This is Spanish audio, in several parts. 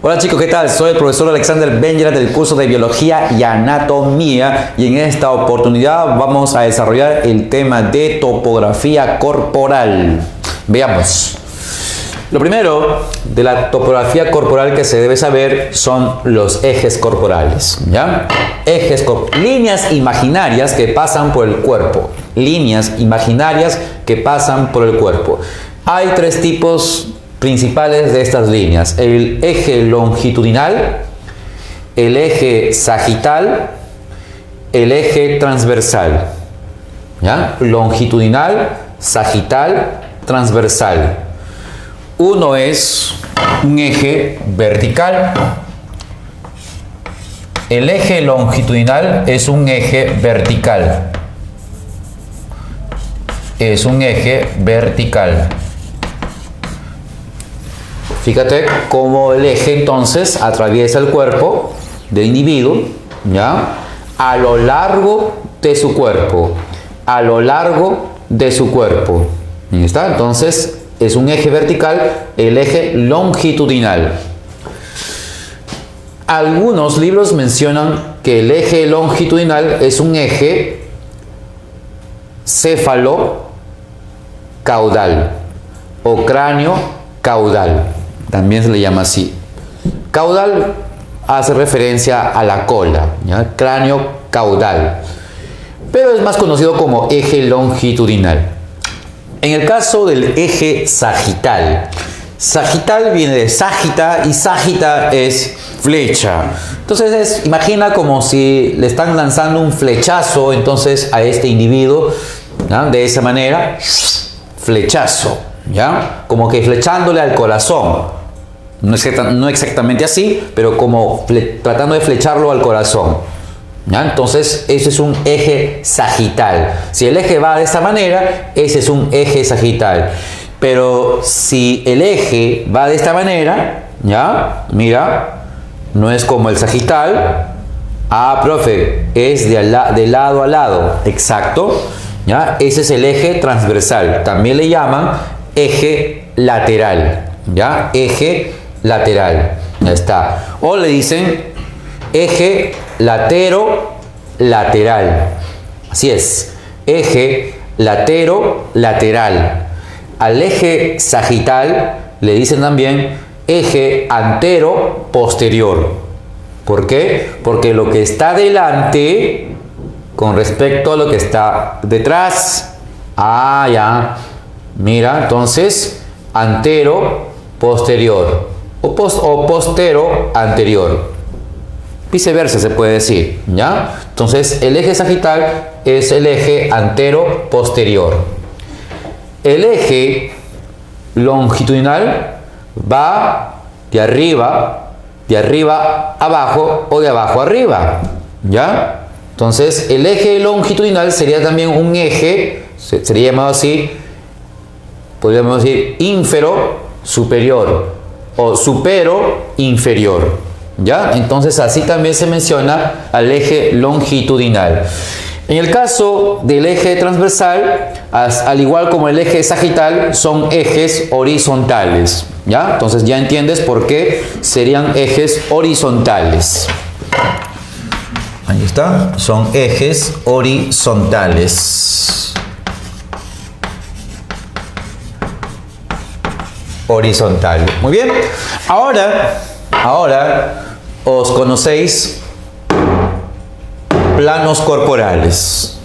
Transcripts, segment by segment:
Hola chicos, ¿qué tal? Soy el profesor Alexander Benjerat del curso de Biología y Anatomía y en esta oportunidad vamos a desarrollar el tema de topografía corporal. Veamos. Lo primero de la topografía corporal que se debe saber son los ejes corporales, ¿ya? Líneas imaginarias que pasan por el cuerpo. Líneas imaginarias que pasan por el cuerpo. Hay tres tipos principales de estas líneas: el eje longitudinal, el eje sagital, el eje transversal. ¿Ya? Longitudinal, sagital, transversal. Uno es un eje vertical. El eje longitudinal es un eje vertical. Es un eje vertical. Fíjate cómo el eje entonces atraviesa el cuerpo del individuo, ¿ya? A lo largo de su cuerpo. A lo largo de su cuerpo. ¿Ahí está? Entonces es un eje vertical, el eje longitudinal. Algunos libros mencionan que el eje longitudinal es un eje céfalo-caudal o cráneo-caudal. También se le llama así. Caudal hace referencia a la cola, ¿ya? Cráneo-caudal. Pero es más conocido como eje longitudinal. En el caso del eje sagital, sagital viene de sagita y sagita es flecha. Entonces imagina como si le están lanzando un flechazo entonces a este individuo, ¿ya? De esa manera, flechazo, ¿ya? Como que flechándole al corazón. No exactamente así, pero como tratando de flecharlo al corazón. ¿Ya? Entonces ese es un eje sagital. Si el eje va de esta manera, ese es un eje sagital. Pero si el eje va de esta manera, ¿ya? Mira, no es como el sagital. Ah, profe, es del lado a lado. Exacto. ¿Ya? Ese es el eje transversal. También le llaman eje lateral. ¿Ya? Eje lateral. Ya está. O le dicen eje latero-lateral. Así es. Eje latero-lateral. Al eje sagital le dicen también eje antero-posterior. ¿Por qué? Porque lo que está delante con respecto a lo que está detrás. Ah, ya. Mira, entonces, antero-posterior. O postero-anterior. Viceversa se puede decir, ¿ya? Entonces el eje sagital es el eje antero-posterior. El eje longitudinal va de arriba abajo o de abajo arriba, ¿ya? Entonces el eje longitudinal sería también un eje, sería llamado así, podríamos decir ínfero-superior o supero-inferior. ¿Ya? Entonces así también se menciona al eje longitudinal. En el caso del eje transversal, al igual como el eje sagital, son ejes horizontales. ¿Ya? Entonces ya entiendes por qué serían ejes horizontales. Ahí está, son ejes horizontales. Horizontal. Muy bien. Ahora os conocéis planos corporales.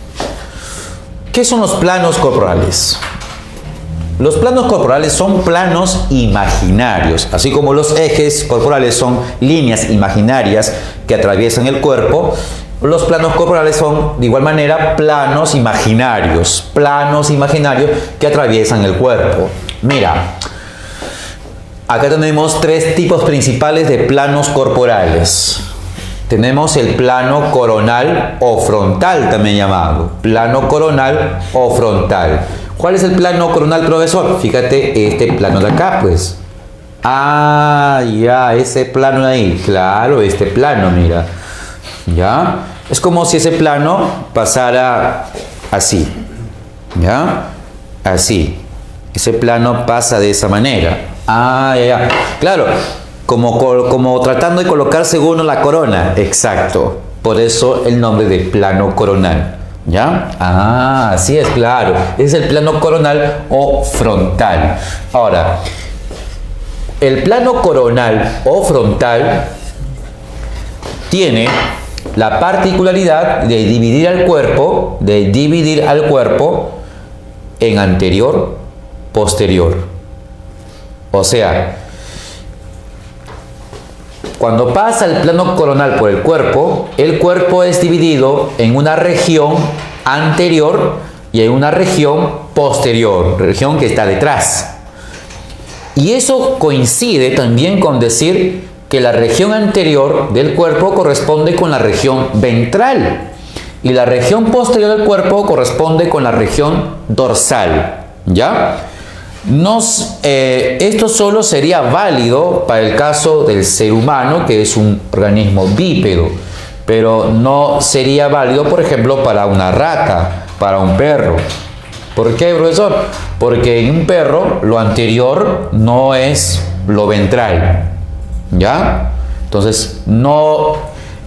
¿Qué son los planos corporales? Los planos corporales son planos imaginarios, así como los ejes corporales son líneas imaginarias que atraviesan el cuerpo. Los planos corporales son de igual manera planos imaginarios que atraviesan el cuerpo. Mira, acá tenemos tres tipos principales de planos corporales. Tenemos el plano coronal o frontal, también llamado. Plano coronal o frontal. ¿Cuál es el plano coronal, profesor? Fíjate, este plano de acá, pues. Ah, ya, ese plano de ahí. Claro, este plano, mira. ¿Ya? Es como si ese plano pasara así. ¿Ya? Así. Ese plano pasa de esa manera. Ah, ya. Claro, como tratando de colocarse uno la corona. Exacto. Por eso el nombre de plano coronal. ¿Ya? Ah, así es, claro. Es el plano coronal o frontal. Ahora, el plano coronal o frontal tiene la particularidad de dividir al cuerpo, en anterior, posterior. O sea, cuando pasa el plano coronal por el cuerpo es dividido en una región anterior y en una región posterior, región que está detrás. Y eso coincide también con decir que la región anterior del cuerpo corresponde con la región ventral y la región posterior del cuerpo corresponde con la región dorsal. ¿Ya? Esto solo sería válido para el caso del ser humano, que es un organismo bípedo, pero no sería válido, por ejemplo, para una rata, para un perro. ¿Por qué, profesor? Porque en un perro lo anterior no es lo ventral. ¿Ya? Entonces, no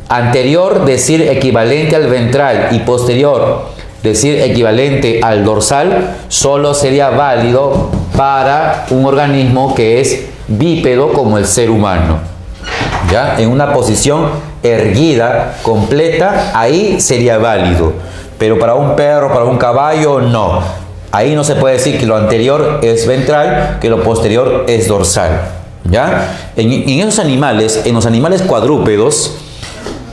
anterior decir equivalente al ventral y posterior decir equivalente al dorsal solo sería válido para un organismo que es bípedo como el ser humano. ¿Ya? En una posición erguida, completa, ahí sería válido. Pero para un perro, para un caballo, no. Ahí no se puede decir que lo anterior es ventral, que lo posterior es dorsal. ¿Ya? En esos animales, en los animales cuadrúpedos,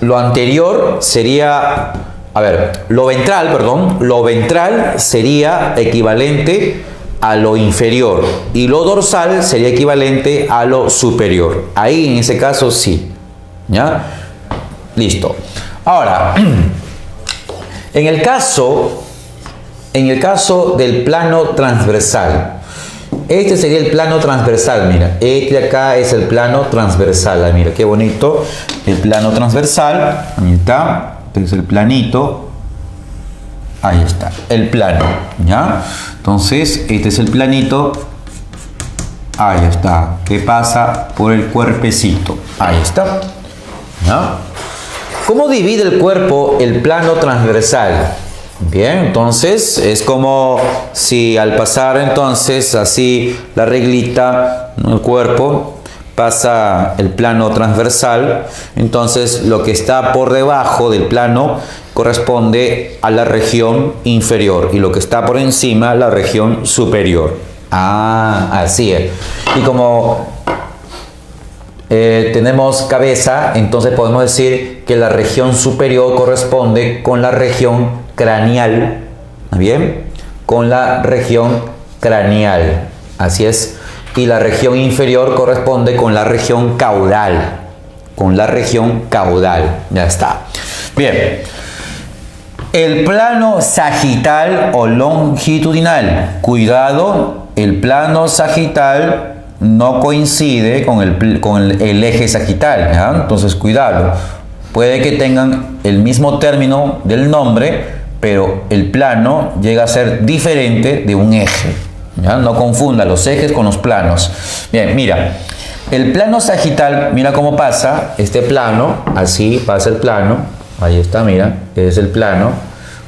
lo anterior sería, lo ventral sería equivalente a lo inferior y lo dorsal sería equivalente a lo superior. Ahí en ese caso sí. ¿Ya? Listo. Ahora, en el caso del plano transversal, este sería el plano transversal, mira, este de acá es el plano transversal, mira qué bonito, el plano transversal, ahí está, este es el planito, ahí está, el plano, ¿ya? Entonces, este es el planito, ahí está, que pasa por el cuerpecito, ahí está, ¿ya? ¿Cómo divide el cuerpo el plano transversal? Bien, entonces es como si al pasar entonces así la reglita, el cuerpo pasa el plano transversal, entonces lo que está por debajo del plano corresponde a la región inferior y lo que está por encima la región superior. Ah, así es. Y como tenemos cabeza, entonces podemos decir que la región superior corresponde con la región craneal, ¿bien? Con la región craneal, así es, y la región inferior corresponde con la región caudal, ya está. Bien, el plano sagital o longitudinal, cuidado, el plano sagital no coincide con el eje sagital, ¿ya? Entonces cuidado, puede que tengan el mismo término del nombre, pero el plano llega a ser diferente de un eje, ¿ya? No confunda los ejes con los planos. Bien, mira, el plano sagital, mira cómo pasa este plano, así pasa el plano, ahí está, mira, es el plano,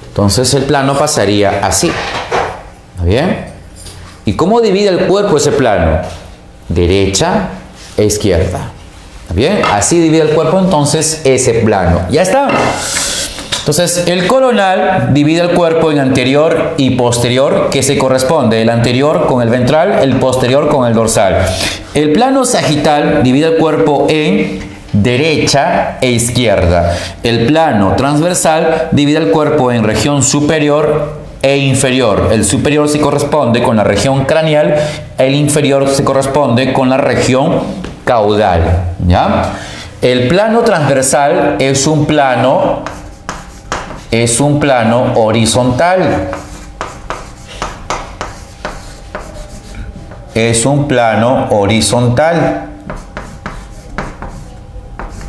entonces el plano pasaría así, ¿está bien? ¿Y cómo divide el cuerpo ese plano? Derecha e izquierda, ¿está bien? Así divide el cuerpo entonces ese plano, ya está. Entonces, el coronal divide el cuerpo en anterior y posterior, que se corresponde el anterior con el ventral, el posterior con el dorsal. El plano sagital divide el cuerpo en derecha e izquierda. El plano transversal divide el cuerpo en región superior e inferior. El superior se corresponde con la región craneal, el inferior se corresponde con la región caudal, ¿ya? El plano transversal es un plano horizontal. Es un plano horizontal.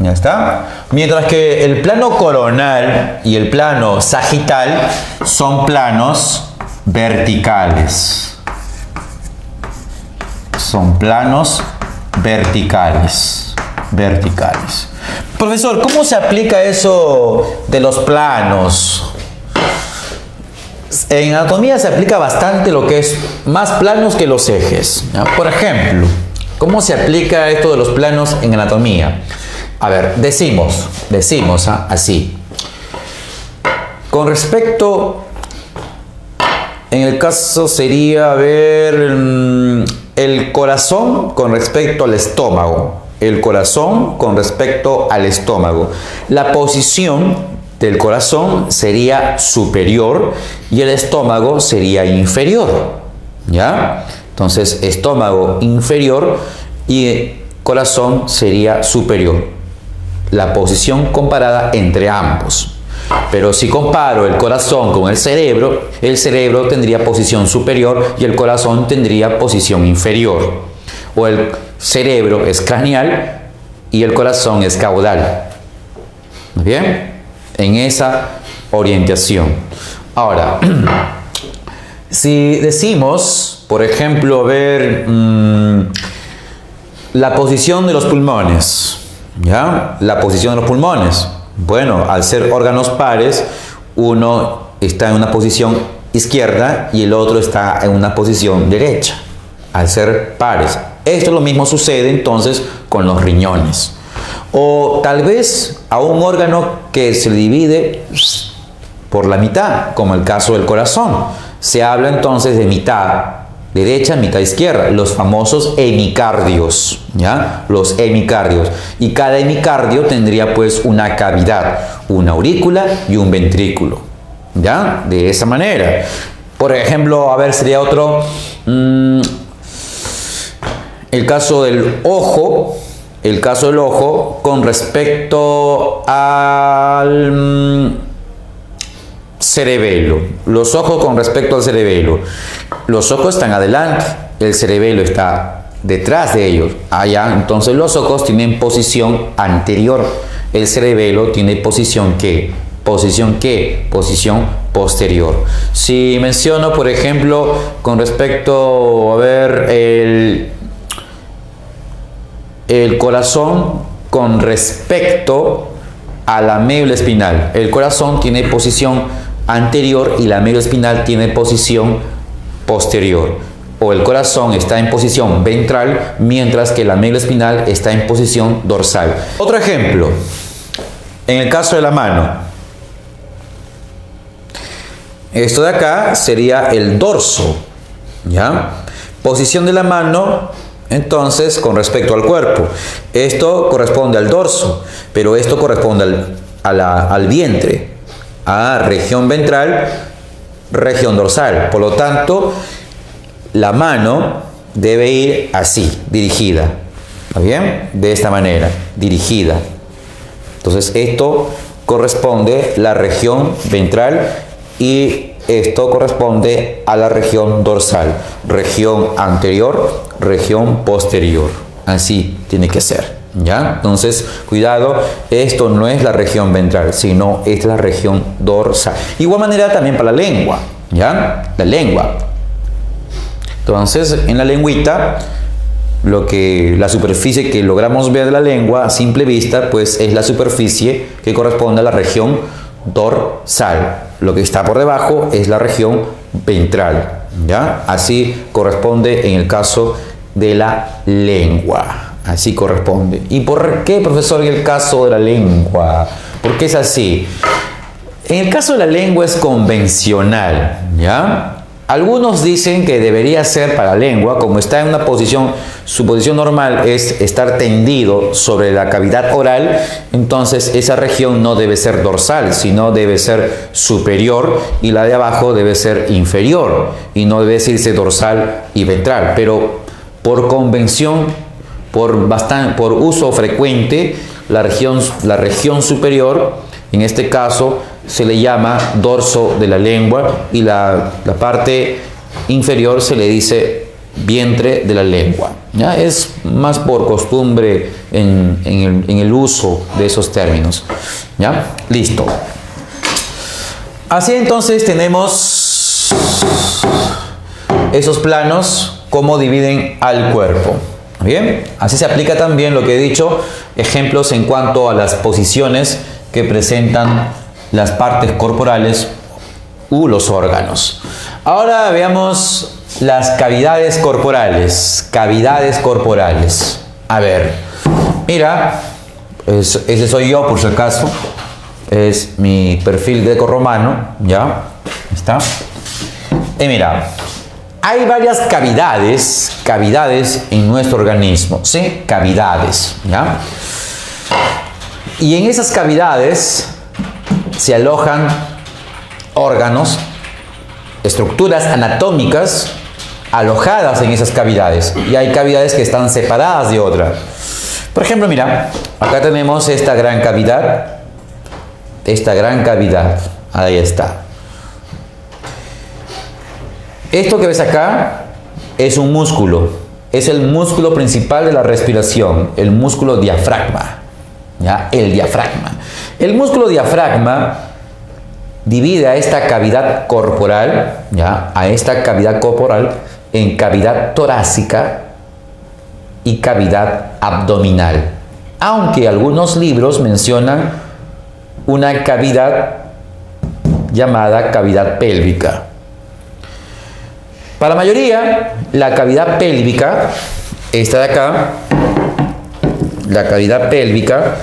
Ya está. Mientras que el plano coronal y el plano sagital son planos verticales. Son planos verticales. Verticales. Profesor, ¿cómo se aplica eso de los planos? En anatomía se aplica bastante lo que es más planos que los ejes, ¿ya? Por ejemplo, ¿cómo se aplica esto de los planos en anatomía? A ver, decimos así. Con respecto, en el caso sería, a ver, el corazón con respecto al estómago. El corazón con respecto al estómago. La posición del corazón sería superior y el estómago sería inferior, ¿ya? Entonces, estómago inferior y corazón sería superior. La posición comparada entre ambos. Pero si comparo el corazón con el cerebro tendría posición superior y el corazón tendría posición inferior. O el cerebro es craneal y el corazón es caudal. ¿Muy bien? En esa orientación. Ahora, si decimos, por ejemplo, a ver, la posición de los pulmones, ¿ya? La posición de los pulmones. Bueno, al ser órganos pares, uno está en una posición izquierda y el otro está en una posición derecha, al ser pares. Esto lo mismo sucede entonces con los riñones. O tal vez a un órgano que se divide por la mitad, como el caso del corazón. Se habla entonces de mitad derecha, mitad izquierda, los famosos hemicardios, ¿ya? Los hemicardios. Y cada hemicardio tendría pues una cavidad, una aurícula y un ventrículo, ¿ya? De esa manera. Por ejemplo, a ver, sería otro, el caso del ojo. El caso del ojo con respecto al cerebelo. Los ojos con respecto al cerebelo. Los ojos están adelante, el cerebelo está detrás de ellos. Allá, entonces los ojos tienen posición anterior. El cerebelo tiene posición ¿qué? Posición ¿qué? Posición posterior. Si menciono, por ejemplo, con respecto, a ver, el corazón con respecto a la médula espinal. El corazón tiene posición anterior y la médula espinal tiene posición posterior. O el corazón está en posición ventral, mientras que la médula espinal está en posición dorsal. Otro ejemplo, en el caso de la mano. Esto de acá sería el dorso, ¿ya? Posición de la mano. Entonces, con respecto al cuerpo, esto corresponde al dorso, pero esto corresponde al vientre, a región ventral, región dorsal. Por lo tanto, la mano debe ir así, dirigida. ¿Está bien? De esta manera, dirigida. Entonces, esto corresponde a la región ventral y esto corresponde a la región dorsal, región anterior, región posterior. Así tiene que ser, ¿ya? Entonces, cuidado, esto no es la región ventral, sino es la región dorsal. Igual manera también para la lengua, ¿ya? La lengua. Entonces, en la lengüita, la superficie que logramos ver de la lengua a simple vista, pues es la superficie que corresponde a la región dorsal. Lo que está por debajo es la región ventral, ¿ya? Así corresponde en el caso de la lengua. Así corresponde. ¿Y por qué, profesor, en el caso de la lengua? ¿Por qué es así? En el caso de la lengua es convencional, ¿ya? Algunos dicen que debería ser para la lengua, como está en una posición, su posición normal es estar tendido sobre la cavidad oral, entonces esa región no debe ser dorsal, sino debe ser superior y la de abajo debe ser inferior y no debe decirse dorsal y ventral. Pero por convención, por uso frecuente, la región superior, en este caso, se le llama dorso de la lengua y la parte inferior se le dice vientre de la lengua, ¿ya? Es más por costumbre en el uso de esos términos, ¿ya? Listo. Así entonces tenemos esos planos, cómo dividen al cuerpo. Bien, así se aplica también lo que he dicho, ejemplos en cuanto a las posiciones que presentan las partes corporales u los órganos. Ahora veamos las cavidades corporales. Cavidades corporales. A ver, mira, ese soy yo por si acaso. Es mi perfil greco-romano, ¿ya? ¿Está? Y mira, hay varias cavidades en nuestro organismo, ¿sí? Cavidades, ¿ya? Y en esas cavidades se alojan órganos, estructuras anatómicas alojadas en esas cavidades. Y hay cavidades que están separadas de otra. Por ejemplo, mira, acá tenemos esta gran cavidad. Ahí está. Esto que ves acá es un músculo. Es el músculo principal de la respiración, el músculo diafragma. ¿Ya? El diafragma. El músculo diafragma divide a esta cavidad corporal, ¿ya? A esta cavidad corporal en cavidad torácica y cavidad abdominal. Aunque algunos libros mencionan una cavidad llamada cavidad pélvica. Para la mayoría, la cavidad pélvica, esta de acá, la cavidad pélvica,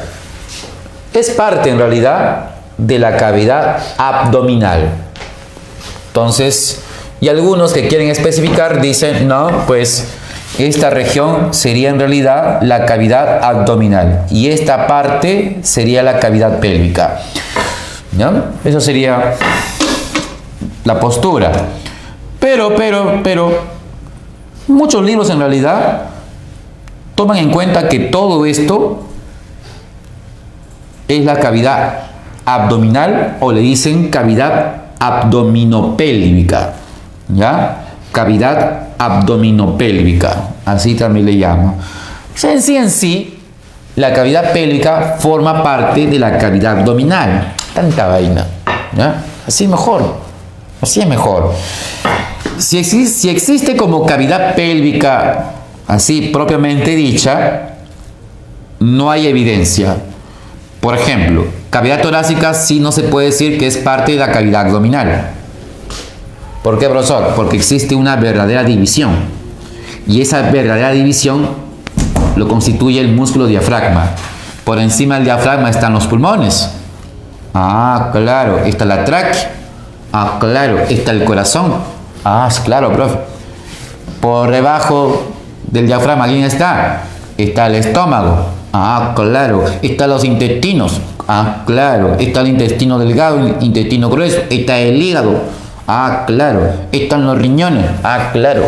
es parte en realidad de la cavidad abdominal. Entonces, y algunos que quieren especificar dicen, no, pues esta región sería en realidad la cavidad abdominal y esta parte sería la cavidad pélvica. ¿Ya? Eso sería la postura. Pero, muchos libros en realidad toman en cuenta que todo esto es la cavidad abdominal o le dicen cavidad abdominopélvica. ¿Ya? Cavidad abdominopélvica, así también le llamo. O sea, en sí, la cavidad pélvica forma parte de la cavidad abdominal. Tanta vaina, ¿ya? Así mejor, así es mejor. Si existe como cavidad pélvica, así propiamente dicha, no hay evidencia. Por ejemplo, cavidad torácica sí no se puede decir que es parte de la cavidad abdominal. ¿Por qué, profesor? Porque existe una verdadera división. Y esa verdadera división lo constituye el músculo diafragma. Por encima del diafragma están los pulmones. Ah, claro. Está la tráquea. Ah, claro. Está el corazón. Ah, claro, profe. Por debajo del diafragma, ¿quién está? Está el estómago. Ah, claro. Están los intestinos. Ah, claro. Está el intestino delgado, el intestino grueso. Está el hígado. Ah, claro. Están los riñones. Ah, claro.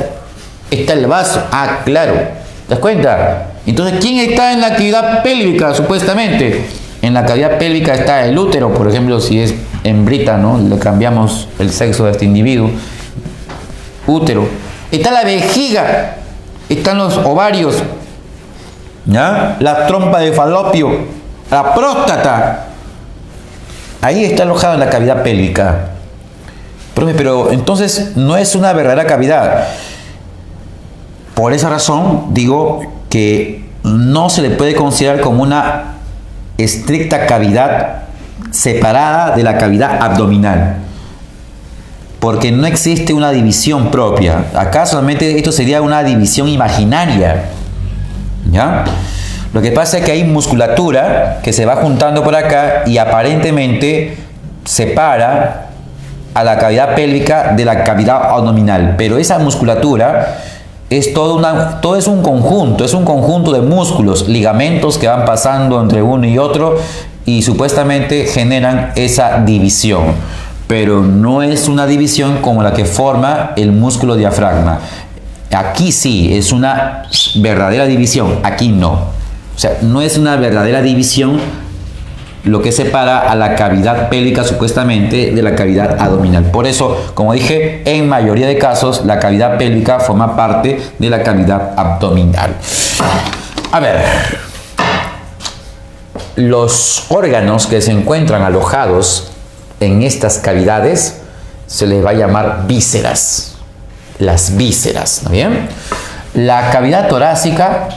Está el vaso. Ah, claro. ¿Te das cuenta? Entonces, ¿quién está en la cavidad pélvica, supuestamente? En la cavidad pélvica está el útero, por ejemplo, si es hembrita, ¿no? Le cambiamos el sexo de este individuo. Útero. Está la vejiga. Están los ovarios. ¿Ya? La trompa de falopio. La próstata. Ahí está alojado en la cavidad pélvica. Profe, pero entonces no es una verdadera cavidad. Por esa razón digo que no se le puede considerar como una estricta cavidad separada de la cavidad abdominal. Porque no existe una división propia. Acá solamente esto sería una división imaginaria. ¿Ya? Lo que pasa es que hay musculatura que se va juntando por acá y aparentemente separa a la cavidad pélvica de la cavidad abdominal, pero esa musculatura es todo es un conjunto de músculos, ligamentos que van pasando entre uno y otro y supuestamente generan esa división, pero no es una división como la que forma el músculo diafragma. Aquí sí es una verdadera división, aquí no. O sea, no es una verdadera división lo que separa a la cavidad pélvica supuestamente de la cavidad abdominal. Por eso, como dije, en mayoría de casos la cavidad pélvica forma parte de la cavidad abdominal. A ver, los órganos que se encuentran alojados en estas cavidades se les va a llamar vísceras. Las vísceras, ¿no bien? La cavidad torácica